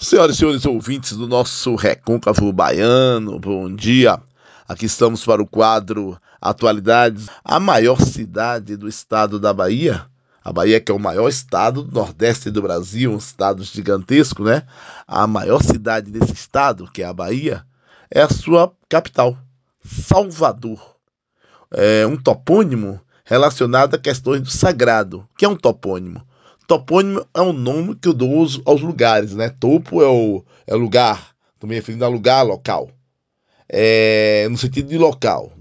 Senhoras e senhores ouvintes do nosso Recôncavo Baiano, bom dia. Aqui estamos para o quadro Atualidades. A maior cidade do estado da Bahia, a Bahia que é o maior estado do Nordeste do Brasil, um estado gigantesco, né? A maior cidade desse estado, que é a Bahia, é a sua capital, Salvador. É um topônimo relacionado a questões do sagrado. O que é um topônimo? Topônimo é um nome que eu dou aos lugares, né? Topo é o lugar, estou me referindo a lugar, local. No sentido de local,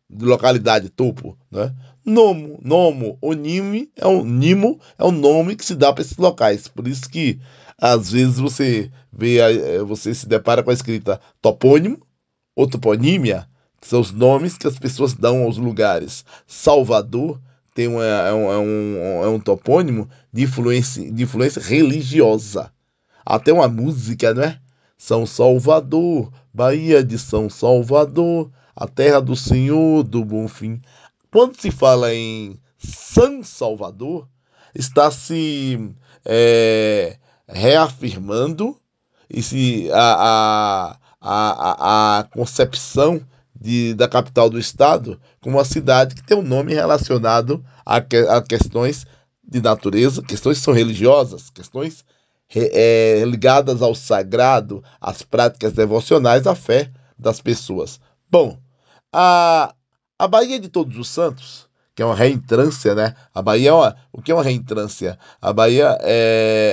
de localidade, topo, né? Nomo, nimo é um nome que se dá para esses locais. Por isso que às vezes você se depara com a escrita topônimo ou toponímia, que são os nomes que as pessoas dão aos lugares. Salvador é um topônimo de influência religiosa. Até uma música, não é? São Salvador, Bahia de São Salvador, a terra do Senhor do Bonfim. Quando se fala em São Salvador, está se reafirmando e se a concepção da capital do estado como uma cidade que tem um nome relacionado a questões de natureza, questões que são religiosas, questões ligadas ao sagrado, às práticas devocionais, à fé das pessoas. Bom, a Bahia de Todos os Santos, que é uma reentrância, né? A Bahia o que é uma reentrância?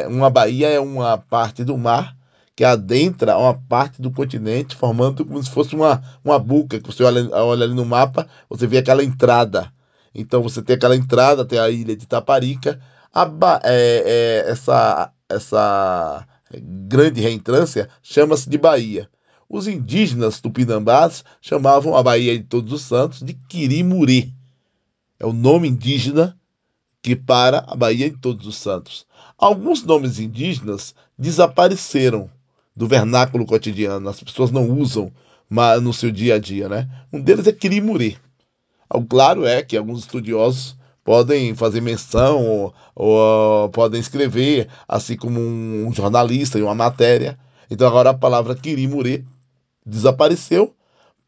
Uma baía é uma parte do mar que adentra uma parte do continente, formando como se fosse uma buca, que você olha ali no mapa, você vê aquela entrada. Então você tem aquela entrada, tem a ilha de Taparica, essa grande reentrância chama-se de Bahia. Os indígenas tupinambás chamavam a Baía de Todos os Santos de Quirimurê. É o nome indígena que para a Baía de Todos os Santos. Alguns nomes indígenas desapareceram do vernáculo cotidiano, as pessoas não usam no seu dia a dia, né? Um deles é Quirimurê. Claro é que alguns estudiosos podem fazer menção ou podem escrever, assim como um jornalista em uma matéria. Então agora a palavra Quirimurê desapareceu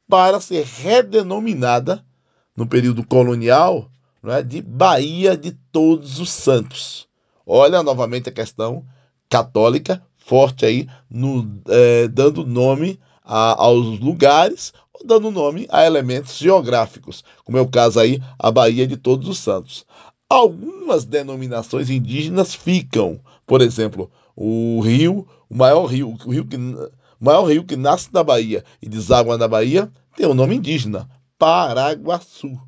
para ser redenominada no período colonial, né, de Bahia de Todos os Santos. Olha novamente a questão católica forte aí, dando nome aos lugares, ou dando nome a elementos geográficos, como é o caso aí, a Bahia de Todos os Santos. Algumas denominações indígenas ficam, por exemplo, o maior rio que nasce na Bahia e deságua na Bahia tem o nome indígena, Paraguaçu. O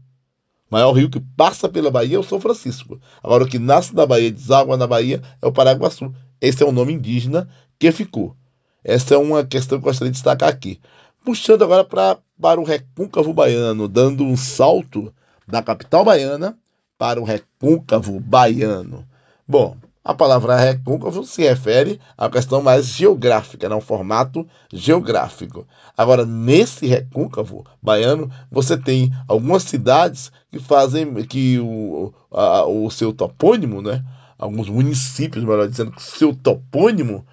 maior rio que passa pela Bahia é o São Francisco. Agora, o que nasce na Bahia e deságua na Bahia é o Paraguaçu. Esse é o nome indígena que ficou. Essa é uma questão que eu gostaria de destacar aqui. Puxando agora para o Recôncavo Baiano, dando um salto da capital baiana para o Recôncavo Baiano. Bom, a palavra recôncavo se refere à questão mais geográfica, né? Um formato geográfico. Agora, nesse recôncavo baiano, você tem algumas cidades que fazem que o seu topônimo, né? Alguns municípios, melhor dizendo, que o seu topônimo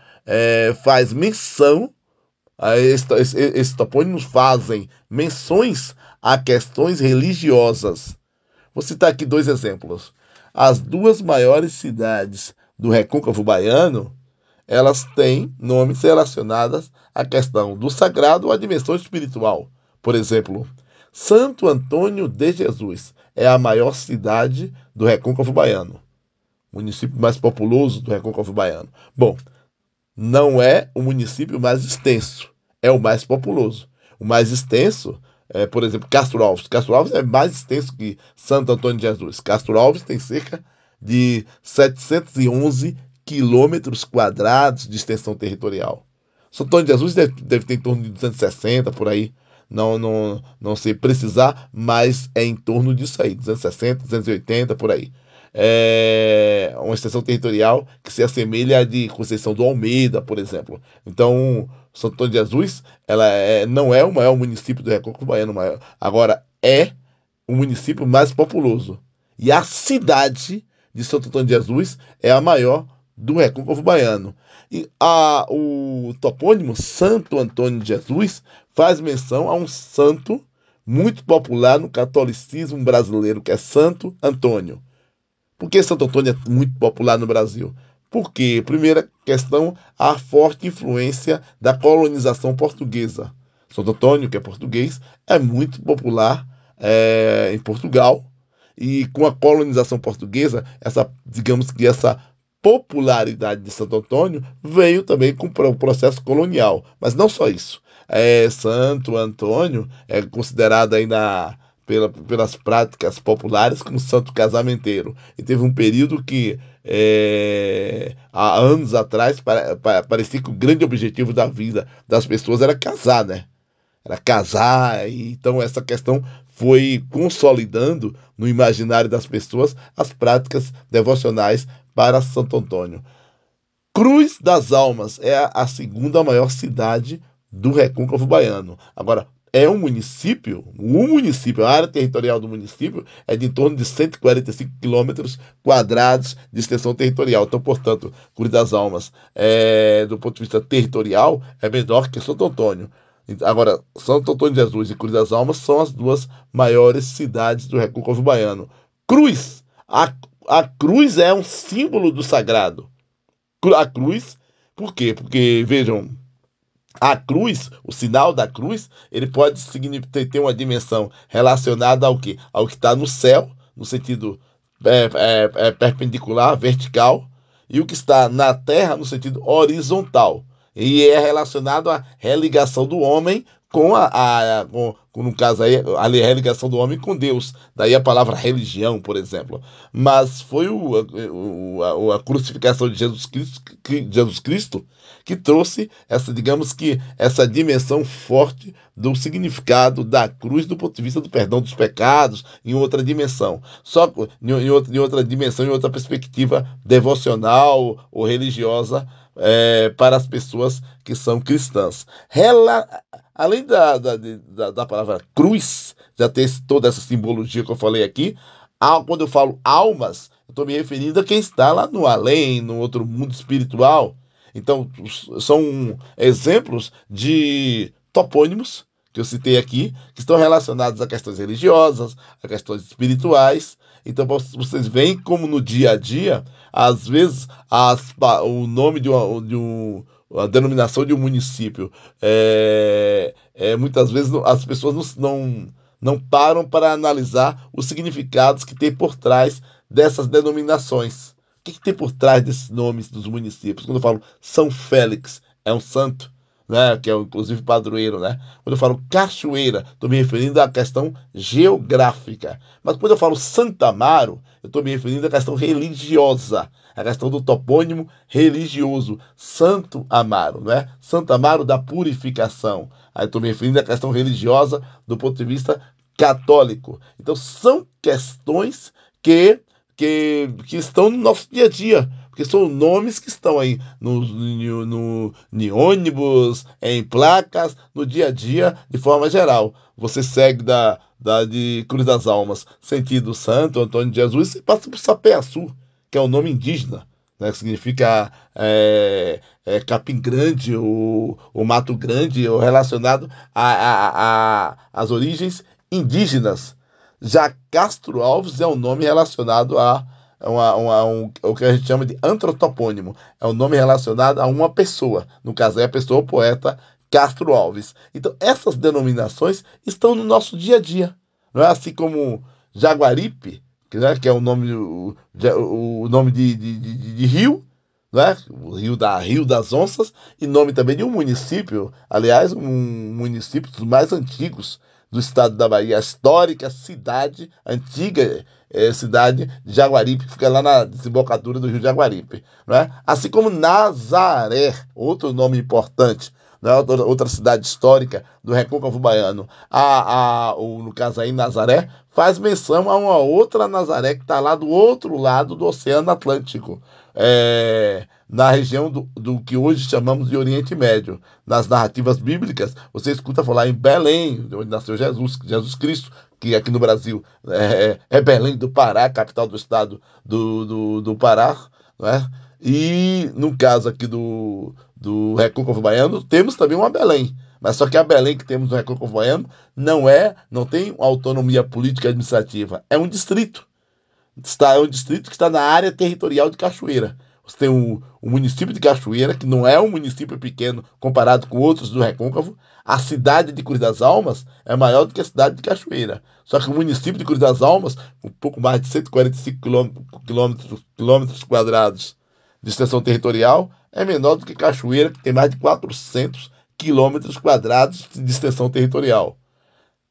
faz menção, esses topônimos fazem menções a questões religiosas. Vou citar aqui dois exemplos. As duas maiores cidades do Recôncavo Baiano, elas têm nomes relacionados à questão do sagrado ou à dimensão espiritual. Por exemplo, Santo Antônio de Jesus é a maior cidade do Recôncavo Baiano, município mais populoso do Recôncavo Baiano. Bom, não é o município mais extenso, é o mais populoso. O mais extenso por exemplo, Castro Alves. Castro Alves é mais extenso que Santo Antônio de Jesus. Castro Alves tem cerca de 711 quilômetros quadrados de extensão territorial. Santo Antônio de Jesus deve ter em torno de 260 por aí. Não sei precisar, mas é em torno disso aí, 260, 280 por aí. É uma extensão territorial que se assemelha à de Conceição do Almeida, por exemplo. Então, Santo Antônio de Jesus, não é o maior município do Recôncavo Baiano, agora é o município mais populoso. E a cidade de Santo Antônio de Jesus é a maior do Recôncavo Baiano. E o topônimo Santo Antônio de Jesus faz menção a um santo muito popular no catolicismo brasileiro, que é Santo Antônio. Por que Santo Antônio é muito popular no Brasil? Porque, primeira questão, a forte influência da colonização portuguesa. Santo Antônio, que é português, é muito popular em Portugal. E com a colonização portuguesa, digamos que essa popularidade de Santo Antônio veio também com o processo colonial. Mas não só isso. Santo Antônio é considerado aí pelas práticas populares como santo casamenteiro. E teve um período que, há anos atrás, parecia que o grande objetivo da vida das pessoas era casar, né? Era casar, e então essa questão foi consolidando no imaginário das pessoas as práticas devocionais para Santo Antônio. Cruz das Almas é a segunda maior cidade do Recôncavo Baiano. Agora, a área territorial do município é de em torno de 145 quilômetros quadrados de extensão territorial. Então, portanto, Cruz das Almas, do ponto de vista territorial, é menor que Santo Antônio. Agora, Santo Antônio de Jesus e Cruz das Almas são as duas maiores cidades do Recôncavo Baiano. Cruz, a cruz é um símbolo do sagrado. A cruz, por quê? Porque, vejam, a cruz, o sinal da cruz, ele pode ter uma dimensão relacionada ao quê? Ao que está no céu, no sentido perpendicular, vertical, e o que está na terra, no sentido horizontal. E é relacionado à religação do homem no caso aí, a religação do homem com Deus. Daí a palavra religião, por exemplo. Mas foi a crucificação de Jesus Cristo que trouxe digamos que essa dimensão forte do significado da cruz do ponto de vista do perdão dos pecados, em outra dimensão. Só em outra dimensão, em outra perspectiva devocional ou religiosa, para as pessoas que são cristãs. Além da palavra cruz, já ter toda essa simbologia que eu falei aqui, quando eu falo almas, eu estou me referindo a quem está lá no além, no outro mundo espiritual. Então, são exemplos de topônimos que eu citei aqui, que estão relacionados a questões religiosas, a questões espirituais. Então, vocês veem como no dia a dia, às vezes, o nome a denominação de um município, muitas vezes as pessoas não param para analisar os significados que tem por trás dessas denominações. O que tem por trás desses nomes dos municípios? Quando eu falo São Félix, é um santo, né, que é inclusive padroeiro, né? Quando eu falo Cachoeira, estou me referindo à questão geográfica. Mas quando eu falo Santa Amaro, eu estou me referindo à questão religiosa, a questão do topônimo religioso, Santo Amaro, né? Santo Amaro da purificação. Aí estou me referindo à questão religiosa do ponto de vista católico. Então são questões que estão no nosso dia a dia, porque são nomes que estão aí em ônibus, em placas, no dia a dia, de forma geral. Você segue de Cruz das Almas, sentido Santo Antônio de Jesus, e passa por Sapé-Açu, que é o nome indígena, né, que significa capim grande, ou mato grande, ou relacionado às origens indígenas. Já Castro Alves é um nome relacionado o que a gente chama de antrotopônimo. É um nome relacionado a uma pessoa. No caso, é a pessoa, o poeta Castro Alves. Então, essas denominações estão no nosso dia a dia. Não é assim como Jaguaripe, que é o nome de rio, né? O Rio das Onças, e nome também de um município, aliás, um município dos mais antigos do estado da Bahia, a histórica antiga cidade de Jaguaripe, que fica lá na desembocadura do Rio Jaguaripe. Né? Assim como Nazaré, outro nome importante, né? Outra cidade histórica do Recôncavo Baiano. No caso aí, Nazaré, faz menção a uma outra Nazaré que está lá do outro lado do Oceano Atlântico, na região do que hoje chamamos de Oriente Médio. Nas narrativas bíblicas, você escuta falar em Belém, onde nasceu Jesus Cristo, que aqui no Brasil é Belém do Pará, capital do estado do Pará, né? E no caso aqui do Recôncavo Baiano, temos também uma Belém. Mas só que a Belém que temos no Recôncavo Baiano não tem autonomia política e administrativa. É um distrito. É um distrito que está na área territorial de Cachoeira. Você tem o município de Cachoeira, que não é um município pequeno comparado com outros do Recôncavo. A cidade de Cruz das Almas é maior do que a cidade de Cachoeira. Só que o município de Cruz das Almas, com um pouco mais de 145 quilômetros quadrados de extensão territorial, é menor do que Cachoeira, que tem mais de 400 quilômetros quadrados de extensão territorial.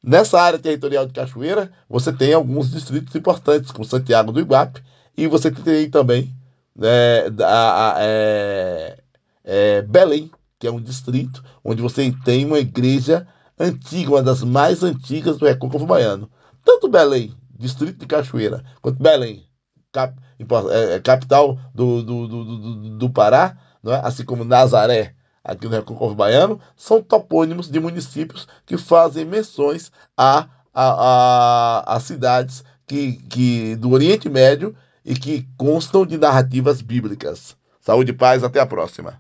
Nessa área territorial de Cachoeira, você tem alguns distritos importantes, como Santiago do Iguape, e você tem também Belém, que é um distrito onde você tem uma igreja antiga, uma das mais antigas do Recôncavo Baiano. Tanto Belém, distrito de Cachoeira, quanto Belém, capital do Pará, não é? Assim como Nazaré, aqui no Recôncavo Baiano, são topônimos de municípios que fazem menções a cidades do Oriente Médio e que constam de narrativas bíblicas. Saúde e paz, até a próxima.